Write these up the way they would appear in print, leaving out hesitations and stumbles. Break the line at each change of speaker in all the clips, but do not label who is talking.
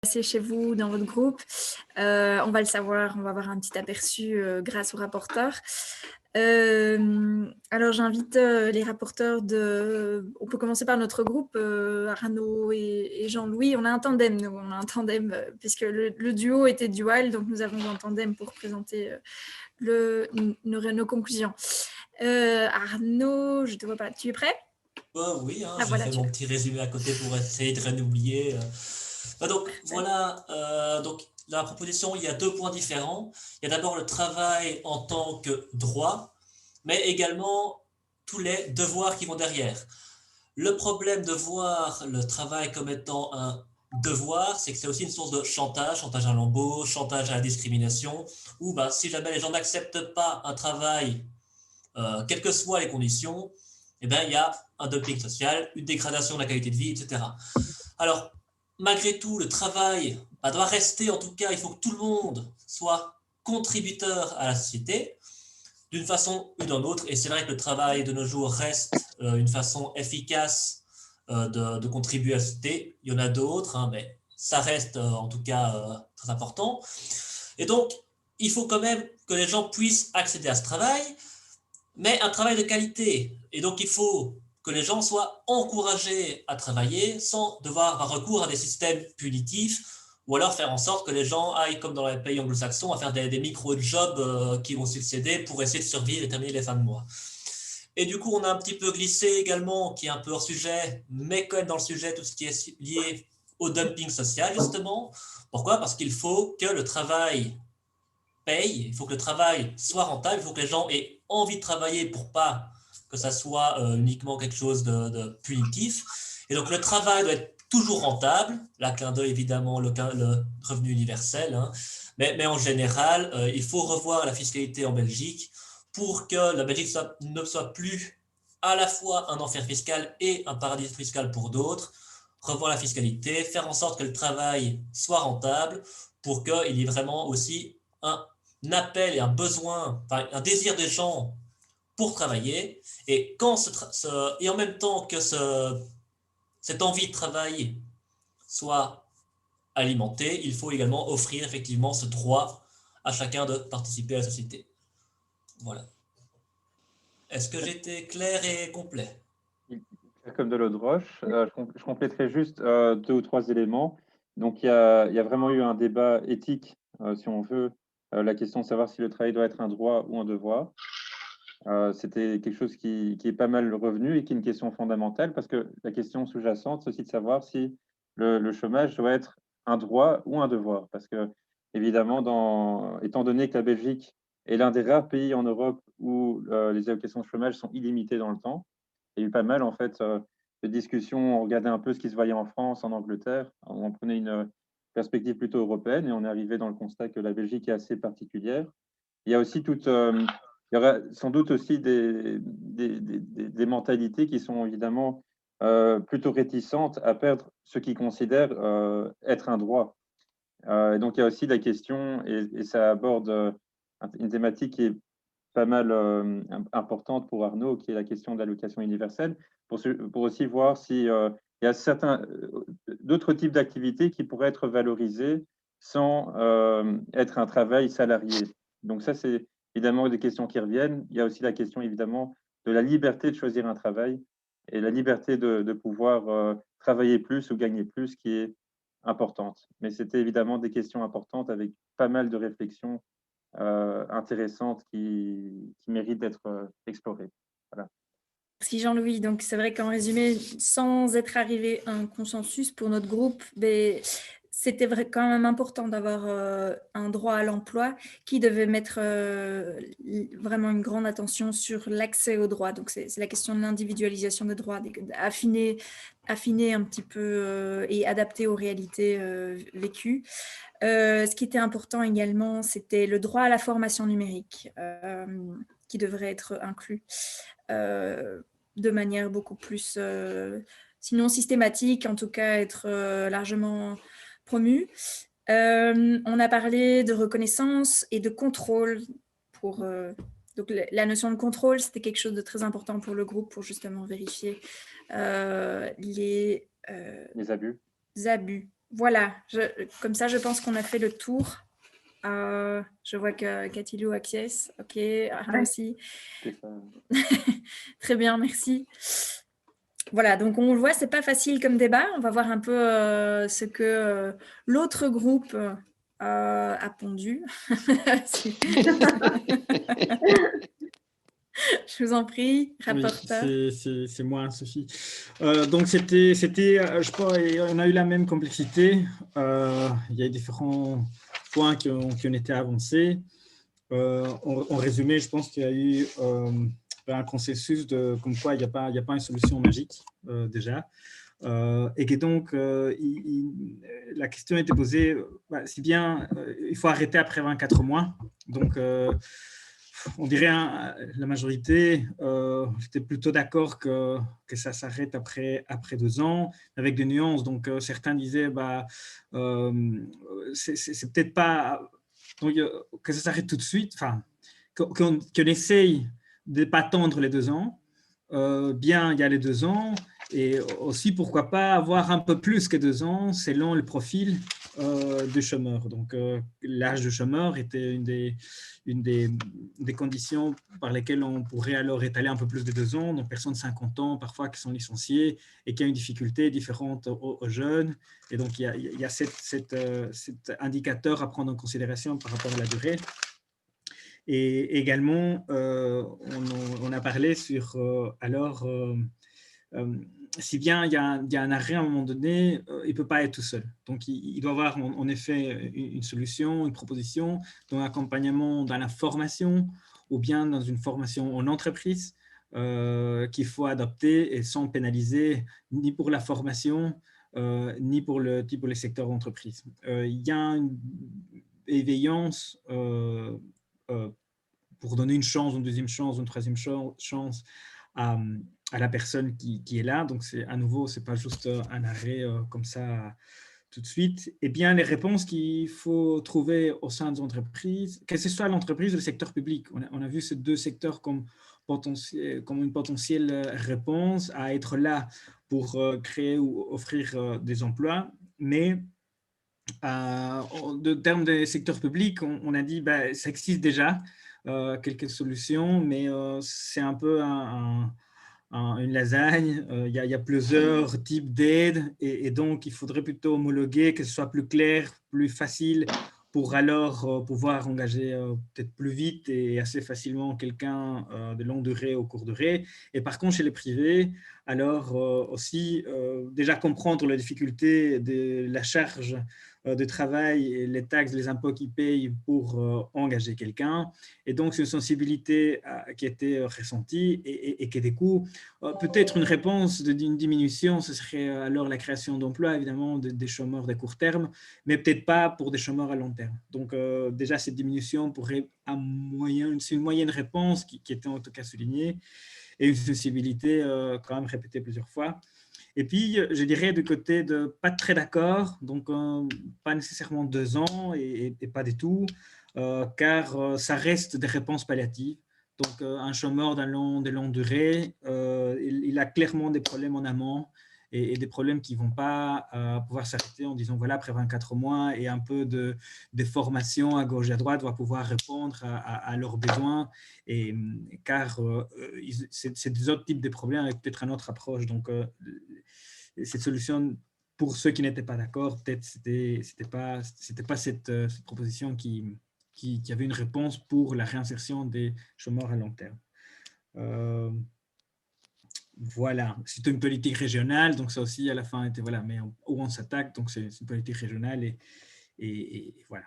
passer chez vous, dans votre groupe. On va le savoir, on va avoir un petit aperçu grâce au rapporteur. Alors j'invite les rapporteurs on peut commencer par notre groupe, Arnaud et Jean-Louis. On a un tandem, nous, puisque le duo était dual, donc nous avons un tandem pour présenter nos conclusions. Arnaud, je ne te vois pas, tu es prêt?
Oui,
Ah,
j'ai
voilà,
fait mon petit résumé à côté pour essayer de rien oublier. Donc
Parfait.
voilà, donc la proposition, il y a 2 points différents. Il y a d'abord le travail en tant que droit, mais également tous les devoirs qui vont derrière. Le problème de voir le travail comme étant un devoir, c'est que c'est aussi une source de chantage, chantage à l'embauche, chantage à la discrimination, où bah, si jamais les gens n'acceptent pas un travail, quelles que soient les conditions, eh ben, il y a un dumping social, une dégradation de la qualité de vie, etc. Alors, malgré tout, le travail bah, doit rester, en tout cas, il faut que tout le monde soit contributeur à la société, d'une façon ou d'une autre. Et c'est vrai que le travail de nos jours reste une façon efficace de contribuer à la société. Il y en a d'autres, hein, mais ça reste en tout cas très important. Et donc, il faut quand même que les gens puissent accéder à ce travail, mais un travail de qualité. Et donc, il faut que les gens soient encouragés à travailler sans devoir avoir recours à des systèmes punitifs ou alors faire en sorte que les gens aillent, comme dans les pays anglo-saxons, à faire des micro-jobs qui vont succéder pour essayer de survivre et terminer les fins de mois. Et du coup, on a un petit peu glissé également, qui est un peu hors sujet, mais quand même dans le sujet, tout ce qui est lié au dumping social, justement. Pourquoi? Parce qu'il faut que le travail paye, il faut que le travail soit rentable, il faut que les gens aient envie de travailler pour pas que ça soit uniquement quelque chose de punitif. Et donc le travail doit être toujours rentable, là clin d'œil évidemment le revenu universel, hein. Mais en général, il faut revoir la fiscalité en Belgique pour que la Belgique ne soit plus à la fois un enfer fiscal et un paradis fiscal pour d'autres. Revoir la fiscalité, faire en sorte que le travail soit rentable pour qu'il y ait vraiment aussi un appel et un besoin, enfin, un désir des gens pour travailler, et, et en même temps que cette envie de travailler soit alimentée, il faut également offrir effectivement ce droit à chacun de participer à la société. Voilà. Est-ce que j'étais clair et complet?
Comme de l'eau de roche. Je compléterai juste 2 ou 3 éléments. Donc, il y a vraiment eu un débat éthique, si on veut, la question de savoir si le travail doit être un droit ou un devoir. C'était quelque chose qui est pas mal revenu et qui est une question fondamentale parce que la question sous-jacente, c'est aussi de savoir si le chômage doit être un droit ou un devoir. Parce que, évidemment, étant donné que la Belgique est l'un des rares pays en Europe où les allocations de chômage sont illimitées dans le temps, il y a eu pas mal en fait de discussions. On regardait un peu ce qui se voyait en France, en Angleterre. On prenait une perspective plutôt européenne et on est arrivé dans le constat que la Belgique est assez particulière. Il y a aussi il y aura sans doute aussi des mentalités qui sont évidemment plutôt réticentes à perdre ce qu'ils considèrent être un droit. Et donc il y a aussi la question, et ça aborde une thématique qui est pas mal importante pour Arnaud, qui est la question de l'allocation universelle, pour aussi voir si il y a d'autres types d'activités qui pourraient être valorisées sans être un travail salarié. Donc ça, c'est évidemment des questions qui reviennent. Il y a aussi la question évidemment de la liberté de choisir un travail et la liberté de pouvoir travailler plus ou gagner plus, qui est importante. Mais c'était évidemment des questions importantes avec pas mal de réflexions intéressantes qui méritent d'être explorées. Voilà.
Merci Jean-Louis. Donc c'est vrai qu'en résumé, sans être arrivé à un consensus pour notre groupe, c'était quand même important d'avoir un droit à l'emploi qui devait mettre vraiment une grande attention sur l'accès aux droits. Donc c'est la question de l'individualisation des droits, affiner un petit peu et adapter aux réalités vécues. Ce qui était important également, c'était le droit à la formation numérique qui devrait être inclus de manière beaucoup plus, sinon systématique, en tout cas être largement promu. On a parlé de reconnaissance et de contrôle. Donc la notion de contrôle, c'était quelque chose de très important pour le groupe pour justement vérifier les
Les abus.
abus Voilà, comme ça, je pense qu'on a fait le tour. Je vois que Katilou acquiesce. Ok, Arnaud aussi. Très bien, merci. Voilà, donc on le voit, c'est pas facile comme débat. On va voir un peu ce que l'autre groupe a pondu. Je vous en prie, rapporteur.
Oui, c'est moi, Sophie. Donc, je pense, on a eu la même complexité. Il y a différents points qui ont été avancés. En résumé, je pense qu'il y a eu un consensus comme quoi il n'y a pas une solution magique, déjà. Et que donc, la question a été posée, si bien, il faut arrêter après 24 mois. Donc, on dirait la majorité était plutôt d'accord que ça s'arrête après 2 ans, avec des nuances. Donc, certains disaient, c'est peut-être pas donc, que ça s'arrête tout de suite, enfin, qu'on essaye de ne pas attendre les 2 ans. Bien, il y a les 2 ans, et aussi, pourquoi pas avoir un peu plus que 2 ans selon le profil du chômeur. Donc, l'âge du chômeur était une des conditions par lesquelles on pourrait alors étaler un peu plus de 2 ans. Donc, personnes de 50 ans, parfois, qui sont licenciées et qui ont une difficulté différente aux jeunes. Et donc, il y a cet indicateur à prendre en considération par rapport à la durée. Et également, on a parlé sur, si bien il y a un arrêt à un moment donné, il ne peut pas être tout seul. Donc, il doit avoir en effet une solution, une proposition, dans l'accompagnement, dans la formation, ou bien dans une formation en entreprise qu'il faut adopter et sans pénaliser ni pour la formation, ni pour les secteurs d'entreprise. Il y a une éveillance pour donner une chance, une deuxième chance, une troisième chance à la personne qui est là. Donc, à nouveau, ce n'est pas juste un arrêt comme ça tout de suite. Et bien, les réponses qu'il faut trouver au sein des entreprises, que ce soit l'entreprise ou le secteur public, on a vu ces 2 secteurs comme une potentielle réponse à être là pour créer ou offrir des emplois. Mais en termes des secteurs publics, on a dit ça existe déjà, quelques solutions, mais c'est un peu une lasagne. Il y a plusieurs types d'aides et donc il faudrait plutôt homologuer, que ce soit plus clair, plus facile, pour alors pouvoir engager peut-être plus vite et assez facilement quelqu'un de longue durée ou courte durée. Et par contre, chez les privés, alors aussi déjà comprendre les difficultés de la charge de travail et les taxes, les impôts qu'ils payent pour engager quelqu'un. Et donc, c'est une sensibilité qui a été ressentie et qui, du coup, peut-être une réponse d'une diminution, ce serait alors la création d'emplois, évidemment, des chômeurs de court terme, mais peut-être pas pour des chômeurs à long terme. Donc, déjà, cette diminution pourrait, c'est une moyenne réponse qui était en tout cas soulignée, et une sensibilité quand même répétée plusieurs fois. Et puis, je dirais du côté de pas très d'accord, donc pas nécessairement 2 ans et pas du tout, car ça reste des réponses palliatives. Donc, un chômeur de longue durée, il a clairement des problèmes en amont et des problèmes qui ne vont pas pouvoir s'arrêter en disant, voilà, après 24 mois et un peu de formation à gauche et à droite va pouvoir répondre à leurs besoins, car c'est des autres types de problèmes avec peut-être une autre approche. Donc, cette solution, pour ceux qui n'étaient pas d'accord, peut-être c'était pas cette proposition qui avait une réponse pour la réinsertion des chômeurs à long terme. Voilà, c'est une politique régionale, donc ça aussi à la fin était voilà, mais où on s'attaque, donc c'est une politique régionale et voilà.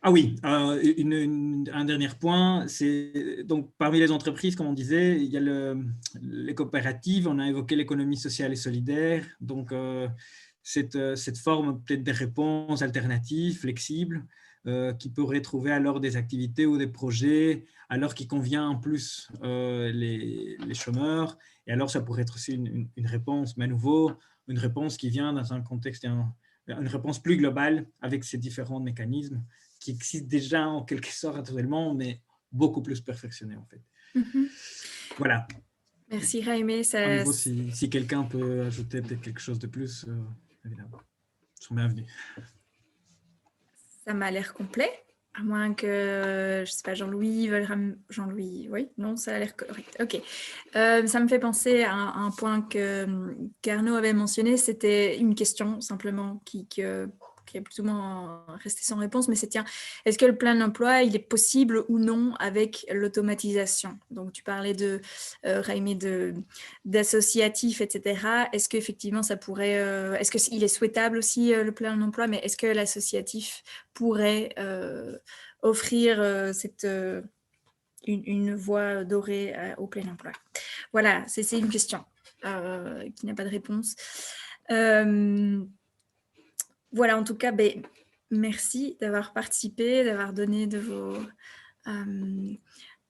Ah oui, un dernier point, c'est donc parmi les entreprises, comme on disait, il y a les coopératives, on a évoqué l'économie sociale et solidaire, donc cette forme peut-être des réponses alternatives, flexibles, qui pourraient trouver alors des activités ou des projets, alors qui convient en plus les chômeurs, et alors ça pourrait être aussi une réponse, mais à nouveau, une réponse qui vient dans un contexte, une réponse plus globale avec ces différents mécanismes qui existent déjà en quelque sorte actuellement, mais beaucoup plus perfectionnés en fait. Voilà.
Merci Jaime.
À nouveau, si quelqu'un peut ajouter peut-être quelque chose de plus, évidemment. sont bienvenus.
Ça m'a l'air complet, à moins que, je sais pas, Jean-Louis veuille Jean-Louis, oui, non, ça a l'air correct. Ok. Ça me fait penser à un point qu'Arnaud avait mentionné, c'était une question simplement qui est plus ou moins restée sans réponse, mais c'est tiens, est-ce que le plein emploi, il est possible ou non avec l'automatisation? Donc tu parlais de Raimé d'associatif, etc. Est-ce qu'effectivement ça pourrait, est-ce qu'il est souhaitable aussi le plein emploi, mais est-ce que l'associatif pourrait offrir une voie dorée au plein emploi? Voilà, c'est une question qui n'a pas de réponse. Voilà, en tout cas, merci d'avoir participé, d'avoir donné de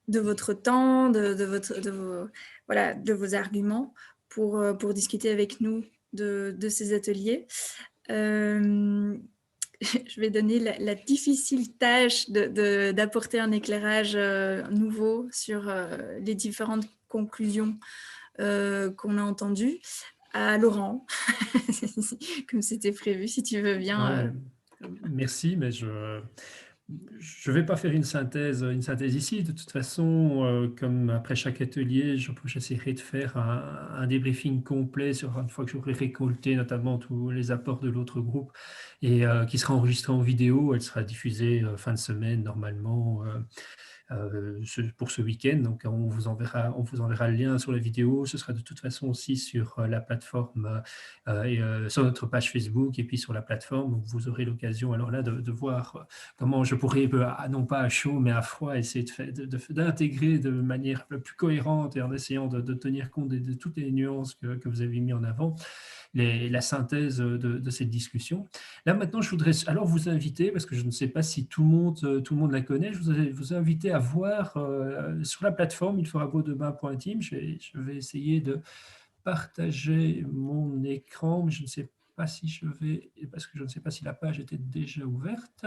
votre temps, de vos arguments pour discuter avec nous de ces ateliers. Je vais donner la difficile tâche d'apporter un éclairage nouveau sur les différentes conclusions qu'on a entendues à Laurent, comme c'était prévu, si tu veux bien.
Merci, mais je ne vais pas faire une synthèse ici. De toute façon, comme après chaque atelier, j'essaierai de faire un débriefing complet une fois que j'aurai récolté notamment tous les apports de l'autre groupe et qui sera enregistré en vidéo. Elle sera diffusée fin de semaine normalement. Pour ce week-end. Donc, on vous enverra le lien sur la vidéo. Ce sera de toute façon aussi sur la plateforme, sur notre page Facebook et puis sur la plateforme. Donc, vous aurez l'occasion alors là de voir comment je pourrais, non pas à chaud, mais à froid, essayer d'intégrer de manière la plus cohérente et en essayant de tenir compte de toutes les nuances que vous avez mis en avant. La synthèse de cette discussion. Là, maintenant, je voudrais alors vous inviter, parce que je ne sais pas si tout le monde la connaît, je voudrais vous inviter à voir sur la plateforme ilferabeaudemain.team. Je vais essayer de partager mon écran, mais je ne sais pas si parce que je ne sais pas si la page était déjà ouverte.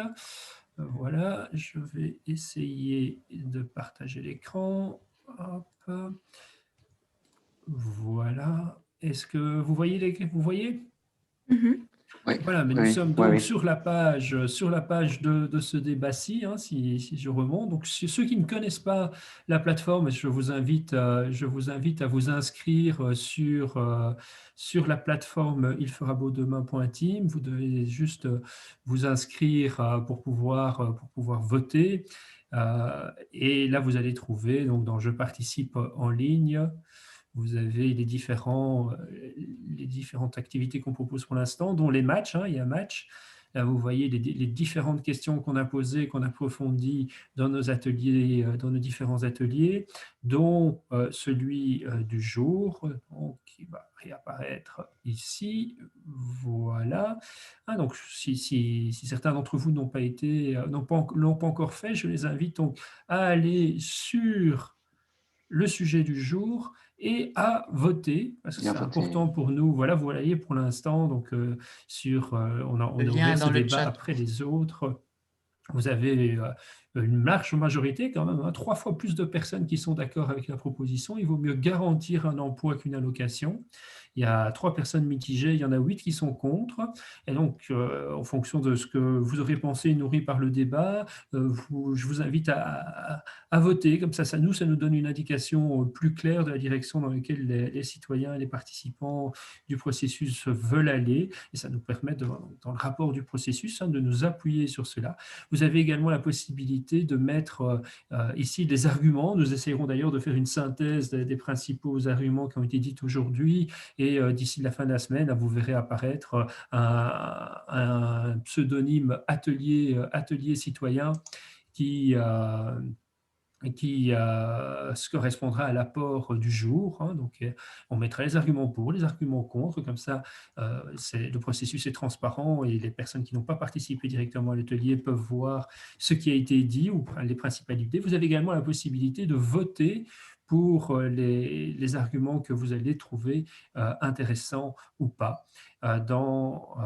Voilà, je vais essayer de partager l'écran. Hop. Voilà. Est-ce que vous voyez vous voyez?
Oui,
Voilà, mais nous sommes donc sur la page de ce débat-ci, hein, si je remonte. Donc, ceux qui ne connaissent pas la plateforme, je vous invite à vous inscrire sur la plateforme ilferabeaudemain.team. Vous devez juste vous inscrire pour pouvoir voter. Et là, vous allez trouver donc dans Je participe en ligne. Vous avez les différentes activités qu'on propose pour l'instant, dont les matchs. Il y a un match. Là, vous voyez les différentes questions qu'on a posées, qu'on a approfondies dans nos ateliers, dans nos différents ateliers, dont celui du jour, donc, qui va réapparaître ici. Voilà. Donc, si certains d'entre vous n'ont pas encore fait, je les invite donc à aller sur le sujet du jour et à voter, parce que c'est important pour nous. Voilà, vous voyez pour l'instant, donc on a ouvert ce débat après les autres. Vous avez une large majorité quand même, 3 fois plus de personnes qui sont d'accord avec la proposition. Il vaut mieux garantir un emploi qu'une allocation. Il y a 3 personnes mitigées, il y en a 8 qui sont contre. Et donc, en fonction de ce que vous aurez pensé, nourri par le débat, je vous invite à voter. Comme ça nous donne une indication plus claire de la direction dans laquelle les citoyens et les participants du processus veulent aller. Et ça nous permet, dans le rapport du processus, de nous appuyer sur cela. Vous avez également la possibilité de mettre ici des arguments. Nous essayerons d'ailleurs de faire une synthèse des principaux arguments qui ont été dits aujourd'hui. Et d'ici la fin de la semaine, vous verrez apparaître un pseudonyme atelier citoyen qui se correspondra à l'apport du jour. Donc, on mettra les arguments pour, les arguments contre, comme ça, le processus est transparent et les personnes qui n'ont pas participé directement à l'atelier peuvent voir ce qui a été dit ou les principales idées. Vous avez également la possibilité de voter pour les arguments que vous allez trouver intéressants ou pas dans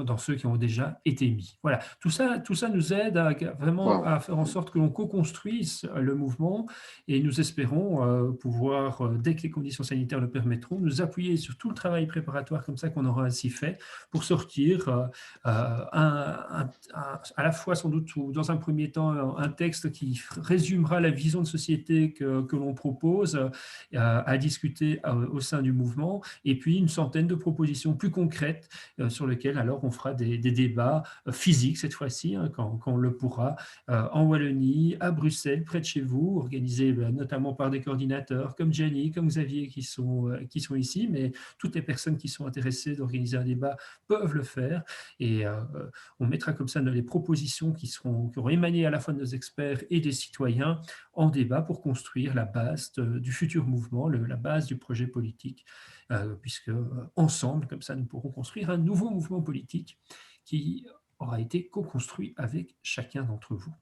dans ceux qui ont déjà été mis. Voilà, tout ça nous aide à vraiment à faire en sorte que l'on co-construise le mouvement et nous espérons pouvoir, dès que les conditions sanitaires le permettront, nous appuyer sur tout le travail préparatoire comme ça qu'on aura ainsi fait pour sortir à la fois sans doute ou dans un premier temps un texte qui résumera la vision de société que l'on propose à discuter au sein du mouvement, et puis une centaine de propositions plus concrètes sur lesquelles alors on fera des débats physiques cette fois-ci, hein, quand on le pourra, en Wallonie, à Bruxelles, près de chez vous, organisés notamment par des coordinateurs comme Jenny, comme Xavier qui sont ici, mais toutes les personnes qui sont intéressées d'organiser un débat peuvent le faire, et on mettra comme ça les propositions qui auront émané à la fois de nos experts et des citoyens en débat pour construire la base du futur mouvement, la base du projet politique, puisque ensemble, comme ça, nous pourrons construire un nouveau mouvement politique qui aura été co-construit avec chacun d'entre vous.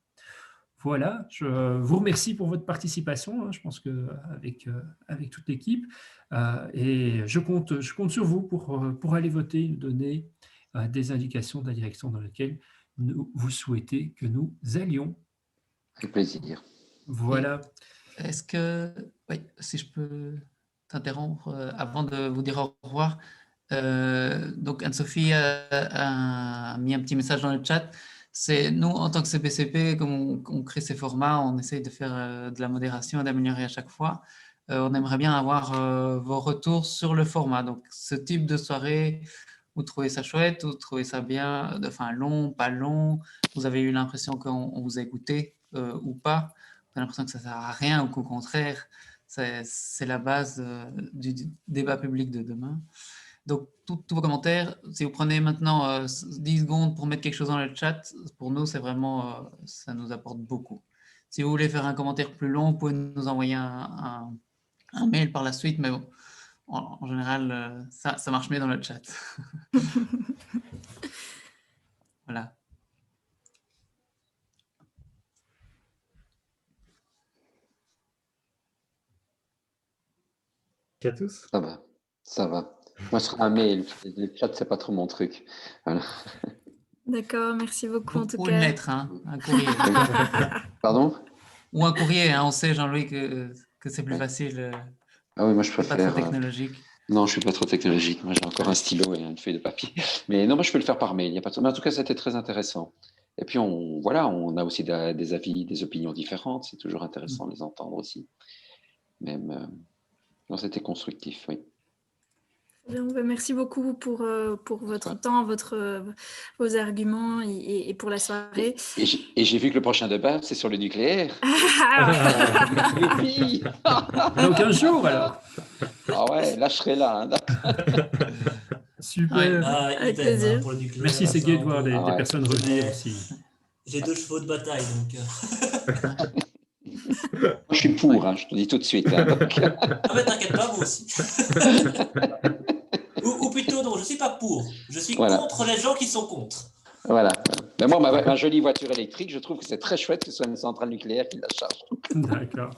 Voilà, je vous remercie pour votre participation, je pense qu'avec toute l'équipe, et je compte sur vous pour aller voter, nous donner des indications de la direction dans laquelle vous souhaitez que nous allions.
Avec plaisir.
Voilà.
Est-ce que, oui, si je peux t'interrompre avant de vous dire au revoir. Donc Anne-Sophie a mis un petit message dans le chat. C'est nous, en tant que CPCP, comme on crée ces formats, on essaye de faire de la modération et d'améliorer à chaque fois. On aimerait bien avoir vos retours sur le format. Donc ce type de soirée, vous trouvez ça chouette, vous trouvez ça bien, enfin long, pas long, vous avez eu l'impression qu'on vous a écouté ou pas, vous avez l'impression que ça ne sert à rien ou qu'au contraire, c'est la base du débat public de demain. Donc, tous vos commentaires, si vous prenez maintenant 10 secondes pour mettre quelque chose dans le chat, pour nous, c'est vraiment, ça nous apporte beaucoup. Si vous voulez faire un commentaire plus long, vous pouvez nous envoyer un mail par la suite, mais bon, en général, ça marche mieux dans le chat. Voilà.
À tous.
Ça va. Moi, sur un mail, le chat, c'est pas trop mon truc. Voilà.
D'accord, merci beaucoup en tout
Ou
cas.
une lettre, hein, un courrier.
Pardon?
Ou un courrier, hein, on sait, Jean-Louis, que c'est plus facile.
Ah oui, moi, je
Pas
préfère.
trop technologique.
Non, je suis pas trop technologique. Moi, j'ai encore un stylo et une feuille de papier. Mais non, moi, je peux le faire par mail. Il y a pas de... Mais en tout cas, c'était très intéressant. Et puis, on a aussi des avis, des opinions différentes. C'est toujours intéressant de les entendre aussi. Même, non, c'était constructif, oui.
Bien, merci beaucoup pour votre temps, vos arguments et pour la soirée.
Et j'ai vu que le prochain débat, c'est sur le nucléaire. Youpi.
Dans 15 jours, alors.
Ah ouais, là, je serai là. Hein,
super.
Avec plaisir.
Pour le nucléaire,
Merci, c'est gai de voir des
ouais.
personnes revenir aussi.
J'ai 2 chevaux de bataille, donc...
Je suis pour, hein, je te dis tout de suite. Hein, donc...
Ah mais t'inquiète pas, moi aussi. ou plutôt, non, je ne suis pas pour. Je suis contre les gens qui sont contre.
Voilà. Mais moi, ma jolie voiture électrique, je trouve que c'est très chouette que ce soit une centrale nucléaire qui la charge.
D'accord.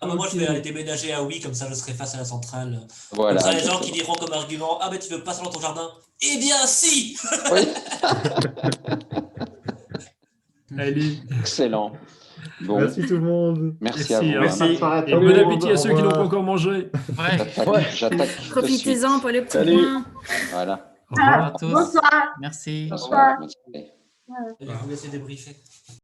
Ah bah moi, je vais aller déménager à Oui, comme ça je serai face à la centrale.
Voilà.
Comme ça, les gens qui diront comme argument, ah mais tu veux pas ça dans ton jardin? Eh bien, si.
Oui.
Allez.
Excellent. Bon.
Merci tout le monde.
Merci à vous.
Merci.
Et bon appétit à ceux qui n'ont pas encore mangé.
Ouais.
J'attaque.
Profitez-en pour les petits
Salut.
points.
Voilà.
Au revoir à tous.
Bonsoir.
Merci.
Bonsoir.
Je vais vous laisser débriefer.